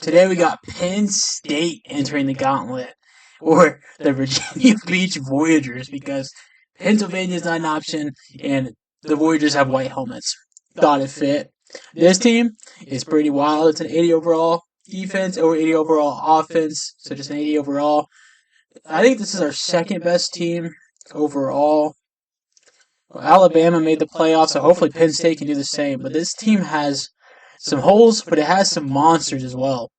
Today we got Penn State entering the gauntlet, or the Virginia Beach Voyagers, because Pennsylvania is not an option, and the Voyagers have white helmets. Thought it fit. This team is pretty wild. It's an 80 overall defense over 80 overall offense, so just an 80 overall. I think this is our second best team overall. Alabama made the playoffs, so hopefully Penn State can do the same. But this team has some holes, but it has some monsters as well.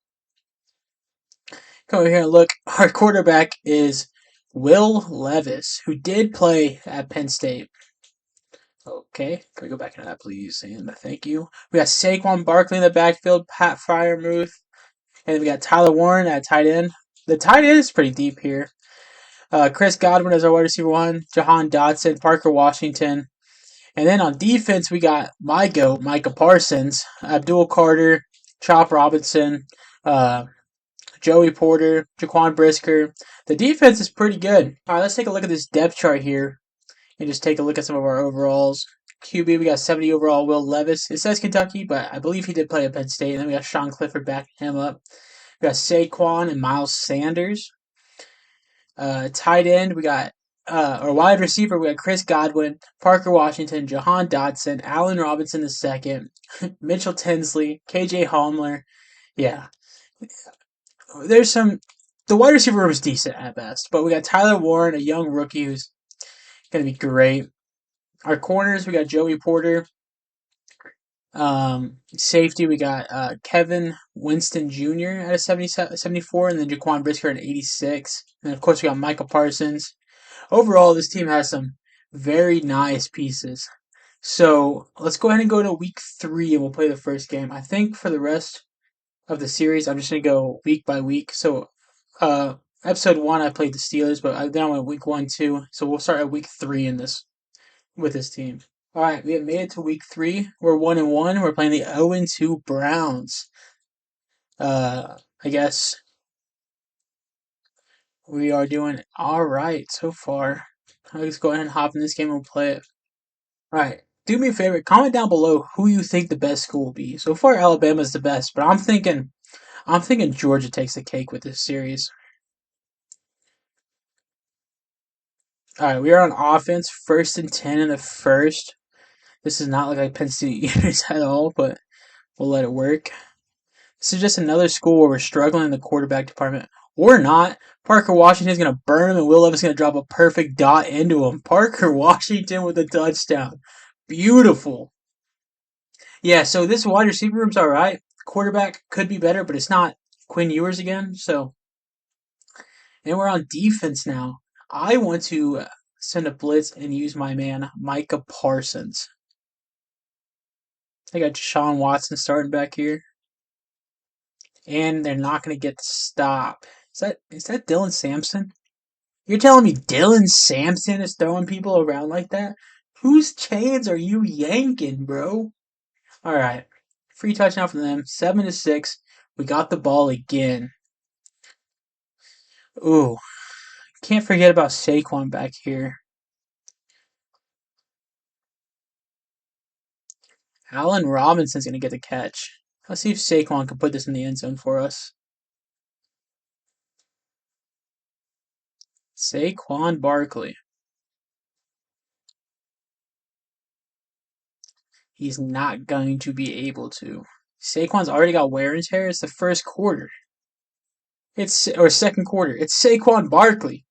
Come over here and look. Our quarterback is Will Levis, who did play at Penn State. Okay, can we go back into that, please? And thank you. We got Saquon Barkley in the backfield, Pat Fryermuth, and we got Tyler Warren at tight end. The tight end is pretty deep here. Chris Godwin as our wide receiver one, Jahan Dotson, Parker Washington. And then on defense, we got my GOAT, Micah Parsons, Abdul Carter, Chop Robinson, Joey Porter, Jaquan Brisker. The defense is pretty good. All right, let's take a look at this depth chart here and just take a look at some of our overalls. QB, we got 70 overall, Will Levis. It says Kentucky, but I believe he did play at Penn State. And then we got Sean Clifford backing him up. We got Saquon and Miles Sanders. Tight end, we got or wide receiver, we got Chris Godwin, Parker Washington, Jahan Dotson, Allen Robinson II, Mitchell Tinsley, KJ Hamler. Yeah. There's some. The wide receiver room is decent at best, but we got Tyler Warren, a young rookie who's going to be great. Our corners, we got Joey Porter. Safety, we got Kevin Winston Jr. at a 74, and then Jaquan Brisker at 86. And of course, we got Micah Parsons. Overall, this team has some very nice pieces. So let's go ahead and go to week 3, and we'll play the first game. I think for the rest of the series, I'm just going to go week by week. So episode 1, I played the Steelers, but then I went week 1, 2. So we'll start at week 3 in this with this team. All right, we have made it to week 3. We're 1-1. We're playing the 0-2 Browns. I guess we are doing all right so far. Let's go ahead and hop in this game and we'll play it. All right, do me a favor. Comment down below who you think the best school will be. So far, Alabama's the best, but I'm thinking Georgia takes the cake with this series. All right, we are on offense, 1st and 10 in the first. This does not look like Penn State years at all, but we'll let it work. This is just another school where we're struggling in the quarterback department. Or not. Parker Washington is going to burn him, and Will Levis is going to drop a perfect dot into him. Parker Washington with a touchdown. Beautiful. Yeah, so this wide receiver room's all right. Quarterback could be better, but it's not Quinn Ewers again. So, and we're on defense now. I want to send a blitz and use my man, Micah Parsons. I got Deshaun Watson starting back here. And they're not going to get the stop. Is that Dylan Sampson? You're telling me Dylan Sampson is throwing people around like that? Whose chains are you yanking, bro? All right. Free touchdown for them. 7-6. We got the ball again. Ooh. Can't forget about Saquon back here. Allen Robinson's going to get the catch. Let's see if Saquon can put this in the end zone for us. Saquon Barkley. He's not going to be able to. Saquon's already got wear and tear. It's the first quarter. Or second quarter. It's Saquon Barkley.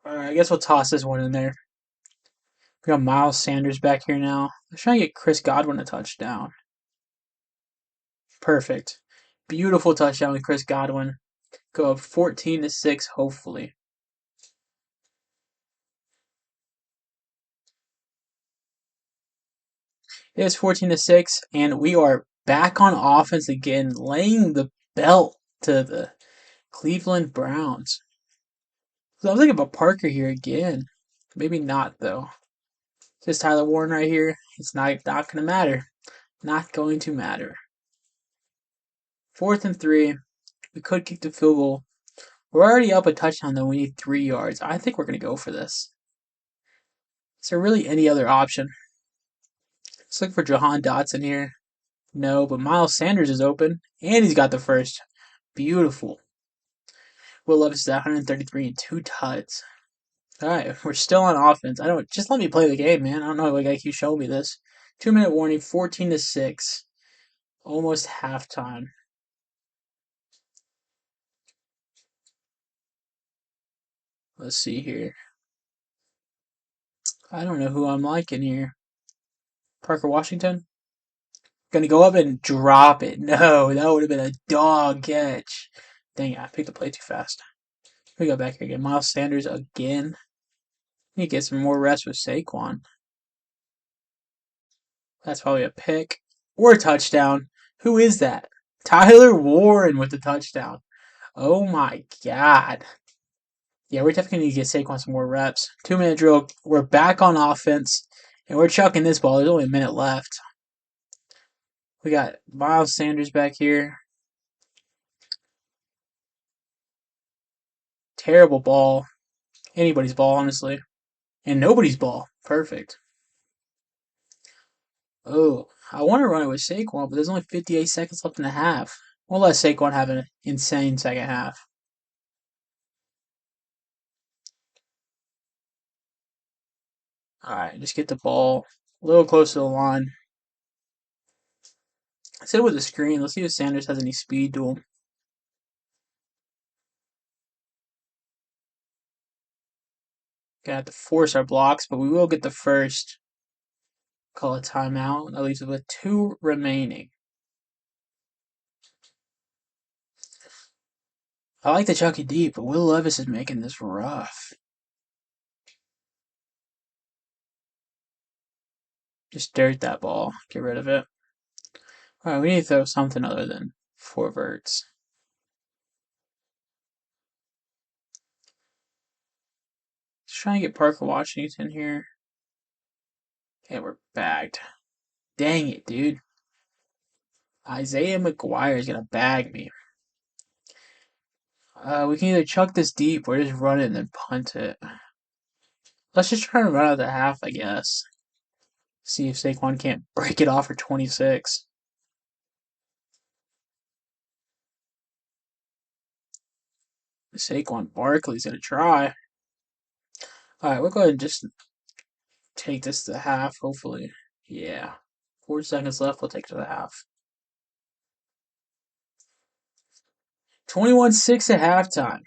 Alright, I guess we'll toss this one in there. We got Miles Sanders back here now. Let's try and get Chris Godwin a touchdown. Perfect. Beautiful touchdown with Chris Godwin. Go up 14-6, hopefully. It is 14-6, and we are back on offense again, laying the belt to the Cleveland Browns. So I'm thinking about Parker here again. Maybe not, though. This Tyler Warren right here. It's not going to matter. Not going to matter. 4th and 3. We could kick the field goal. We're already up a touchdown, though. We need 3 yards. I think we're going to go for this. Is there really any other option? Let's look for Jahan Dotson here. No, but Miles Sanders is open, and he's got the first. Beautiful. Will Levis is at 133 and 2 tuds. All right, we're still on offense. I don't just let me play the game, man. I don't know, like you showed me this. 2-minute warning, 14-6, almost halftime. Let's see here. I don't know who I'm liking here. Parker Washington. Gonna go up and drop it. No, that would have been a dog catch. Dang it, I picked the play too fast. We go back here again. Miles Sanders again. Need to get some more reps with Saquon. That's probably a pick or a touchdown. Who is that? Tyler Warren with the touchdown. Oh my god. Yeah, we're definitely going to get Saquon some more reps. 2-minute drill. We're back on offense, and we're chucking this ball. There's only a minute left. We got Miles Sanders back here. Terrible ball. Anybody's ball, honestly. And nobody's ball. Perfect. Oh, I want to run it with Saquon, but there's only 58 seconds left in the half. We'll let Saquon have an insane second half. All right, just get the ball a little closer to the line. Sit with the screen. Let's see if Sanders has any speed to him. Gonna have to force our blocks, but we will get the first. Call a timeout. That leaves us with 2 remaining. I like the Chucky deep, but Will Levis is making this rough. Just dirt that ball. Get rid of it. Alright, we need to throw something other than 4 verts. Let's try and get Parker Washington here. And we're bagged. Dang it, dude. Isaiah McGuire is going to bag me. We can either chuck this deep or just run it and then punt it. Let's just try and run out the half, I guess. See if Saquon can't break it off for 26. Saquon Barkley's going to try. Alright, we'll go ahead and just take this to half, hopefully. Yeah. 4 seconds left, we'll take it to the half. 21-6 at halftime.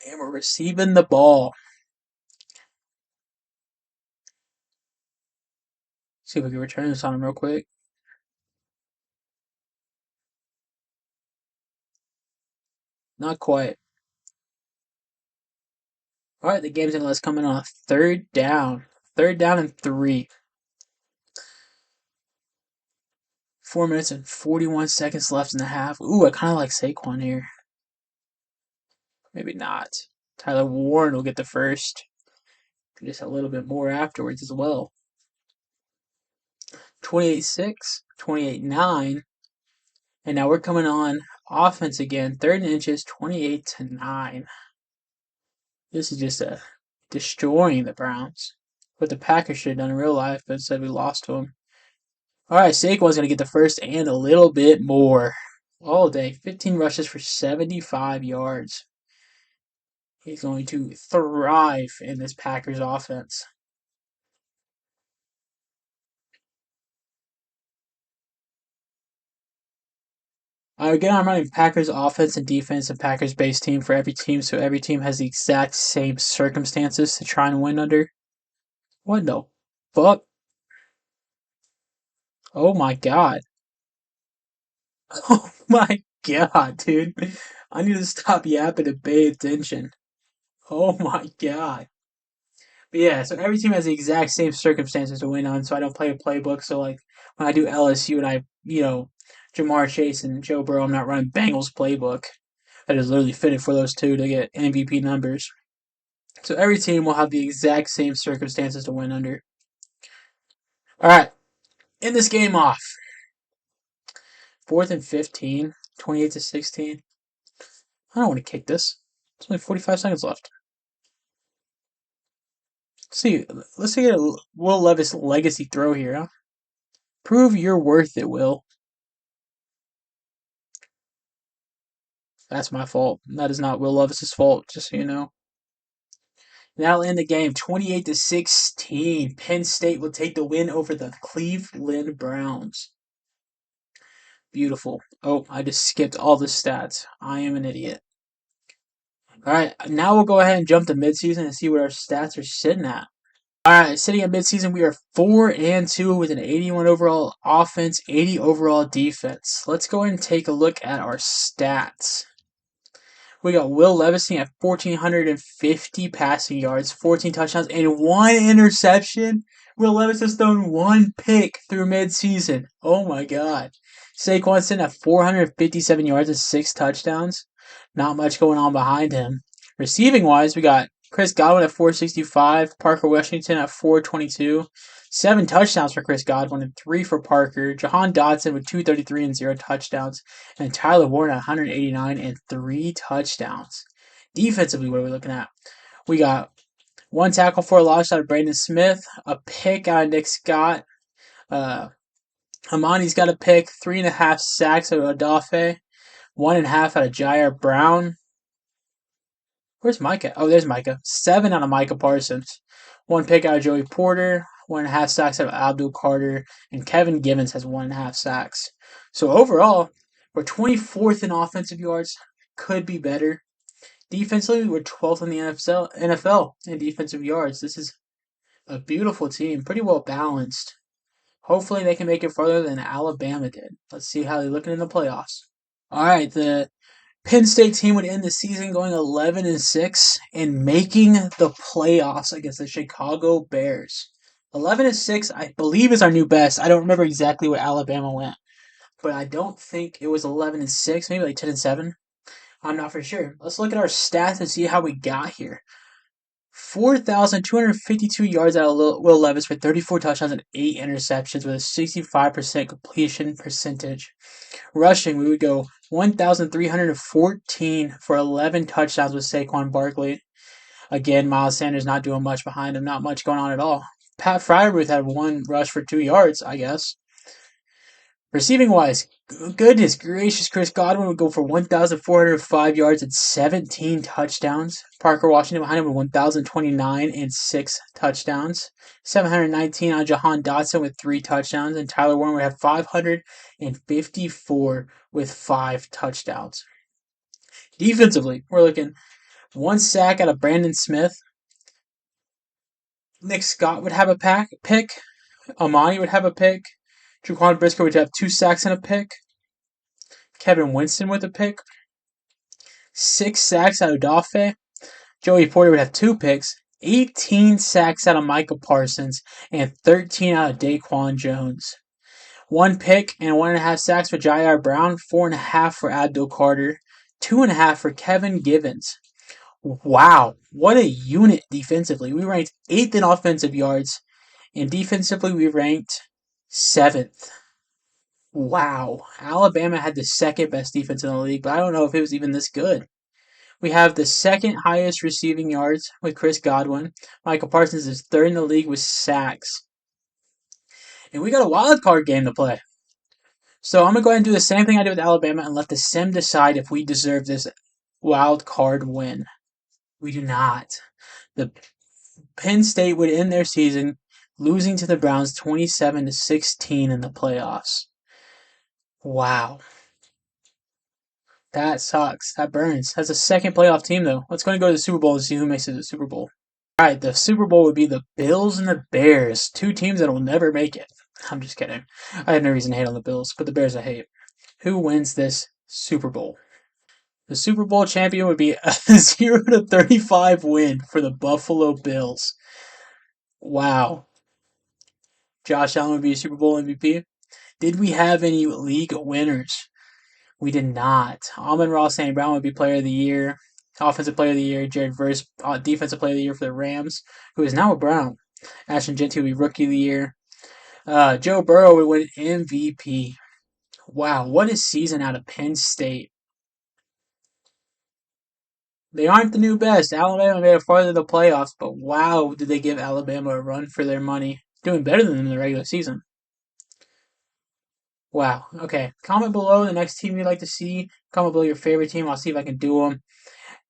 And we're receiving the ball. See if we can return this on him real quick. Not quite. Alright, the game's gonna let us come in on a 3rd down. 3rd down and 3. 4 minutes and 41 seconds left in the half. Ooh, I kind of like Saquon here. Maybe not. Tyler Warren will get the first. Just a little bit more afterwards as well. 28-6, 28-9. And now we're coming on offense again. 3rd and inches, 28-9. This is just destroying the Browns. What the Packers should have done in real life, but instead we lost to them. Alright, Saquon's going to get the first and a little bit more. All day. 15 rushes for 75 yards. He's going to thrive in this Packers offense. Again, I'm running Packers offense and defense and Packers base team for every team, so every team has the exact same circumstances to try and win under. What the fuck? Oh my god. Oh my god, dude. I need to stop yapping and pay attention. Oh my god. But yeah, so every team has the exact same circumstances to win on, so I don't play a playbook. So, like, when I do LSU and Jamar Chase and Joe Burrow, I'm not running Bengals playbook. That is literally fitted for those two to get MVP numbers. So every team will have the exact same circumstances to win under. Alright, in this game off. 4th and 15, 28-16. I don't want to kick this. There's only 45 seconds left. See, let's see a Will Levis legacy throw here. Huh? Prove you're worth it, Will. That's my fault. That is not Will Levis's fault, just so you know. Now in the game, 28-16. Penn State will take the win over the Cleveland Browns. Beautiful. Oh, I just skipped all the stats. I am an idiot. All right, now we'll go ahead and jump to midseason and see what our stats are sitting at. All right, sitting at midseason, we are 4-2 with an 81 overall offense, 80 overall defense. Let's go ahead and take a look at our stats. We got Will Levis at 1,450 passing yards, 14 touchdowns, and 1 interception. Will Levis has thrown 1 pick through midseason. Oh my God. Saquon sitting at 457 yards and 6 touchdowns. Not much going on behind him. Receiving wise, we got Chris Godwin at 465, Parker Washington at 422. 7 touchdowns for Chris Godwin and 3 for Parker. Jahan Dotson with 233 and 0 touchdowns. And Tyler Warren at 189 and 3 touchdowns. Defensively, what are we looking at? We got 1 tackle for a loss out of Brandon Smith, a pick out of Nick Scott. Amani's got a pick, 3.5 sacks out of Odafe, 1.5 out of Jair Brown. Where's Micah? Oh, there's Micah. 7 out of Micah Parsons. 1 pick out of Joey Porter, 1.5 sacks out of Abdul Carter, and Kevin Givens has 1.5 sacks. So overall, we're 24th in offensive yards. Could be better. Defensively, we're 12th in the NFL in defensive yards. This is a beautiful team, pretty well balanced. Hopefully, they can make it further than Alabama did. Let's see how they're looking in the playoffs. All right, the Penn State team would end the season going 11-6 and making the playoffs against the Chicago Bears. 11-6, I believe, is our new best. I don't remember exactly what Alabama went, but I don't think it was 11-6. Maybe like 10-7. I'm not for sure. Let's look at our stats and see how we got here. 4,252 yards out of Will Levis for 34 touchdowns and 8 interceptions with a 65% completion percentage. Rushing, we would go 1,314 for 11 touchdowns with Saquon Barkley. Again, Miles Sanders not doing much behind him, not much going on at all. Pat Fryermuth had 1 rush for 2 yards, I guess. Receiving wise, goodness gracious, Chris Godwin would go for 1,405 yards and 17 touchdowns. Parker Washington behind him with 1,029 and 6 touchdowns. 719 on Jahan Dotson with 3 touchdowns. And Tyler Warren would have 554 with 5 touchdowns. Defensively, we're looking 1 sack out of Brandon Smith. Nick Scott would have a pick. Amani would have a pick. Jaquan Brisker would have 2 sacks and a pick. Kevin Winston with a pick. 6 sacks out of Dafe. Joey Porter would have 2 picks. 18 sacks out of Micah Parsons. And 13 out of Daquan Jones. 1 pick and 1.5 sacks for Jair Brown. 4.5 for Abdul Carter. 2.5 for Kevin Givens. Wow, what a unit defensively. We ranked 8th in offensive yards. And defensively, we ranked 7th. Wow. Alabama had the 2nd best defense in the league, but I don't know if it was even this good. We have the 2nd highest receiving yards with Chris Godwin. Michael Parsons is 3rd in the league with sacks. And we got a wild card game to play. So I'm going to go ahead and do the same thing I did with Alabama and let the sim decide if we deserve this wild card win. We do not. The Penn State would end their season losing to the Browns 27-16 in the playoffs. Wow. That sucks. That burns. That's a 2nd playoff team, though. Let's go to the Super Bowl and see who makes it to the Super Bowl. All right, the Super Bowl would be the Bills and the Bears, 2 teams that will never make it. I'm just kidding. I have no reason to hate on the Bills, but the Bears I hate. Who wins this Super Bowl? The Super Bowl champion would be a 0-35 win for the Buffalo Bills. Wow. Josh Allen would be a Super Bowl MVP. Did we have any league winners? We did not. Amon-Ra St. Brown would be Player of the Year. Offensive Player of the Year. Jared Verse, Defensive Player of the Year for the Rams, who is now a Brown. Ashton Jeanty would be Rookie of the Year. Joe Burrow would win MVP. Wow, what a season out of Penn State. They aren't the new best. Alabama made it farther to the playoffs, but wow, did they give Alabama a run for their money. Doing better than them in the regular season. Wow. Okay. Comment below the next team you'd like to see. Comment below your favorite team. I'll see if I can do them.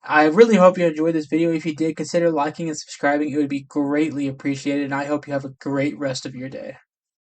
I really hope you enjoyed this video. If you did, consider liking and subscribing. It would be greatly appreciated, and I hope you have a great rest of your day.